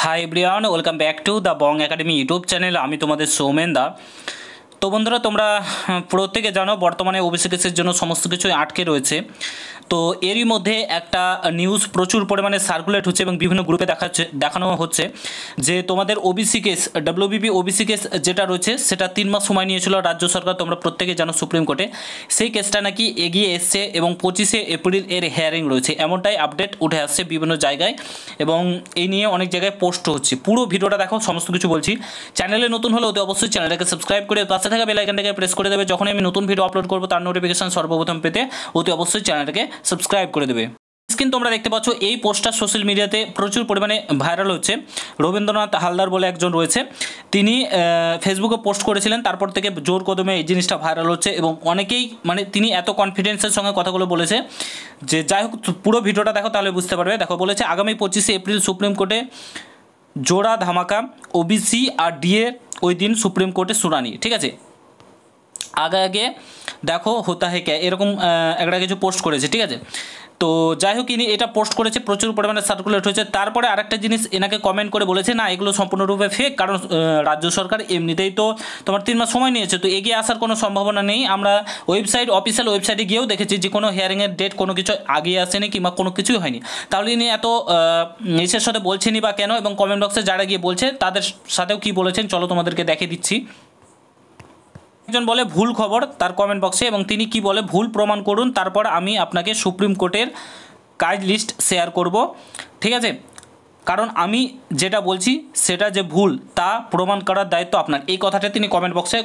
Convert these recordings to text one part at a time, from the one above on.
Hi everyone, welcome back to the Bong academy YouTube channel. আমি তোমাদের সৌমেন দা। তো বন্ধুরা, তোমরা প্রত্যেকে জানো বর্তমানে ওবিসি কেসের জন্য সমস্ত কিছুই আটকে রয়েছে। তো এরই মধ্যে একটা নিউজ প্রচুর পরিমাণে সার্কুলেট হচ্ছে এবং বিভিন্ন গ্রুপে দেখানো হচ্ছে যে তোমাদের OBC case, WBP OBC case যেটা রয়েছে সেটা 3 মাস সময় নিয়েছিল রাজ্য সরকার, তোমরা প্রত্যেকে জানো, সুপ্রিম কোর্টে। সেই কেসটা নাকি এগিয়ে এসছে এবং 25শে এপ্রিল এর হিয়ারিং রয়েছে, এমনটাই আপডেট উঠে আসছে বিভিন্ন জায়গায় এবং এই নিয়ে অনেক জায়গায় পোস্ট হচ্ছে। পুরো ভিডিওটা দেখো, সমস্ত কিছু বলছি। চ্যানেলে নতুন হলে অতি অবশ্যই চ্যানেলটাকে সাবস্ক্রাইব করে পাশে থাকা বেল আইকনটাকে প্রেস করে দেবে। যখন আমি নতুন ভিডিও আপলোড করবো তার নোটিফিকেশন সর্বপ্রথম পেতে অতি অবশ্যই চ্যানেলটাকে সাবস্ক্রাইব করে দেবে। স্ক্রিন তোমরা দেখতে পাচ্ছ, এই পোস্টটা সোশ্যাল মিডিয়াতে প্রচুর পরিমাণে ভাইরাল হচ্ছে। রবীন্দ্রনাথ হালদার বলে একজন রয়েছে, তিনি ফেসবুকে পোস্ট করেছিলেন, তারপর থেকে জোর কদমে এই জিনিসটা ভাইরাল হচ্ছে এবং অনেকেই তিনি এত কনফিডেন্সের সঙ্গে কথাগুলো বলেছে যে যাই হোক, পুরো ভিডিওটা দেখো তাহলে বুঝতে পারবে। দেখো, বলেছে আগামী 25শে এপ্রিল সুপ্রিম কোর্টে জোড়া ধামাকা, ওবিসি আর ডিএ ওই দিন সুপ্রিম কোর্টে শুনানি। ঠিক আছে, আগে দেখো হোতা হে ক্যা, এরকম একটা কিছু পোস্ট করেছে। ঠিক আছে, তো যাই হোক, ইনি এটা পোস্ট করেছে, প্রচুর পরিমাণে সার্কুলেট হয়েছে। তারপরে আরেকটা জিনিস এনাকে কমেন্ট করে বলেছে, না এগুলো সম্পূর্ণরূপে ফেক, কারণ রাজ্য সরকার এমনিতেই তো তোমার 3 মাস সময় নিয়েছে, তো এগিয়ে আসার কোনো সম্ভাবনা নেই। আমরা অফিসিয়াল ওয়েবসাইটে গিয়েও দেখেছি যে কোনো হিয়ারিংয়ের ডেট কোনো কিছু আগিয়ে আসেনি কিংবা কোনো কিছুই হয়নি। তাহলে ইনি এত ইসের সাথে বলছেনই বা কেন? এবং কমেন্ট বক্সে যারা গিয়ে বলছে তাদের সাথেও কি বলেছেন চলো তোমাদেরকে দেখিয়ে দিচ্ছি। একজন বলে ভুল খবর তার কমেন্ট বক্সে, এবং তিনি কি বলে, ভুল প্রমাণ করুন, তারপর আমি আপনাকে সুপ্রিম কোর্টের কাজ লিস্ট শেয়ার করব। ঠিক আছে, কারণ আমি যেটা বলছি সেটা যে ভুল তা প্রমাণ করার দায়িত্ব আপনার। এই কথাটা তিনি কমেন্ট বক্সে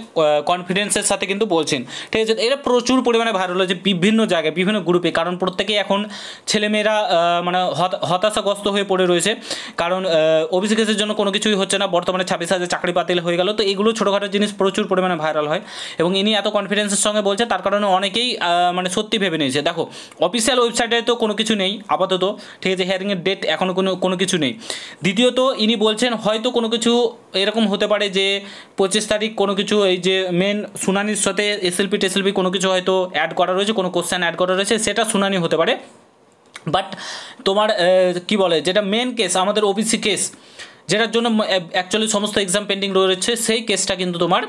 কনফিডেন্সের সাথে কিন্তু বলছেন। ঠিক আছে, এটা প্রচুর পরিমাণে ভাইরাল হয়েছে বিভিন্ন জায়গায়, বিভিন্ন গ্রুপে, কারণ প্রত্যেকেই এখন ছেলেমেয়েরা হতাশাগ্রস্ত হয়ে পড়ে রয়েছে, কারণ ওবিসি কেসের জন্য কোনো কিছুই হচ্ছে না। বর্তমানে 26,000 চাকরি বাতিল হয়ে গেল। তো এগুলো ছোটোখাটো জিনিস প্রচুর পরিমাণে ভাইরাল হয় এবং ইনি এত কনফিডেন্সের সঙ্গে বলছে, তার কারণে অনেকেই সত্যি ভেবে নিয়েছে। দেখো, অফিসিয়াল ওয়েবসাইটে তো কোনো কিছু নেই আপাতত। ঠিক আছে, হিয়ারিংয়ের ডেট এখনও কোনো কিছু নেই। দ্বিতীয়ত, ইনি বলছেন হয়তো কোনো কিছু এরকম হতে পারে যে 25 তারিখ কোনো কিছু, এই যে মেন শুনানির সাথে এসএলপি কোনো কিছু হয়তো অ্যাড করা রয়েছে, কোনো কোশ্চেন অ্যাড করা রয়েছে, সেটা শুনানি হতে পারে। বাট তোমার কি বলে, যেটা মেন কেস আমাদের ওবিসি কেস, যেটার জন্য অ্যাকচুয়ালি সমস্ত এক্সাম পেন্ডিং রয়েছে, সেই কেসটা কিন্তু তোমার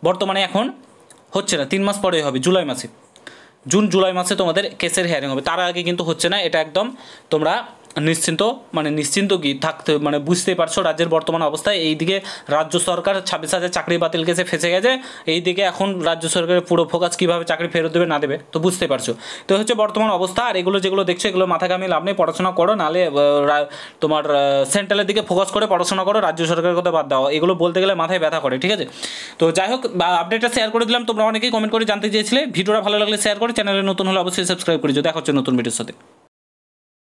বর্তমানে এখন হচ্ছে না। 3 মাস পরে হবে, জুন জুলাই মাসে তোমাদের কেসের হিয়ারিং হবে, তার আগে কিন্তু হচ্ছে না। এটা একদম তোমরা নিশ্চিন্ত কি থাকতে, বুঝতেই পারছো রাজ্যের বর্তমান অবস্থায়। এইদিকে রাজ্য সরকার 26,000 চাকরি বাতিল কেসে ফেসে গেছে, এইদিকে এখন রাজ্য সরকারের পুরো ফোকাস কীভাবে চাকরি ফেরত দেবে না দেবে, তো বুঝতে পারছো। তো হচ্ছে বর্তমান অবস্থা। আর এগুলো যেগুলো দেখছো এগুলো মাথা ঘামিয়ে লাভ নেই, পড়াশোনা করো, নাহলে তোমার সেন্ট্রালের দিকে ফোকাস করে পড়াশোনা করো, রাজ্য সরকারের কথা বাদ দাও। এগুলো বলতে গেলে মাথায় ব্যথা করে। ঠিক আছে, তো যাই হোক, আপডেটটা শেয়ার করে দিলাম। তোমরা অনেকেই কমেন্ট করে জানতে চেয়েছিলে। ভিডিওটা ভালো লাগলে শেয়ার করে, চ্যানেলে নতুন হলে অবশ্যই সাবস্ক্রাইব করে দিও। দেখা হচ্ছে নতুন ভিডিওর সাথে।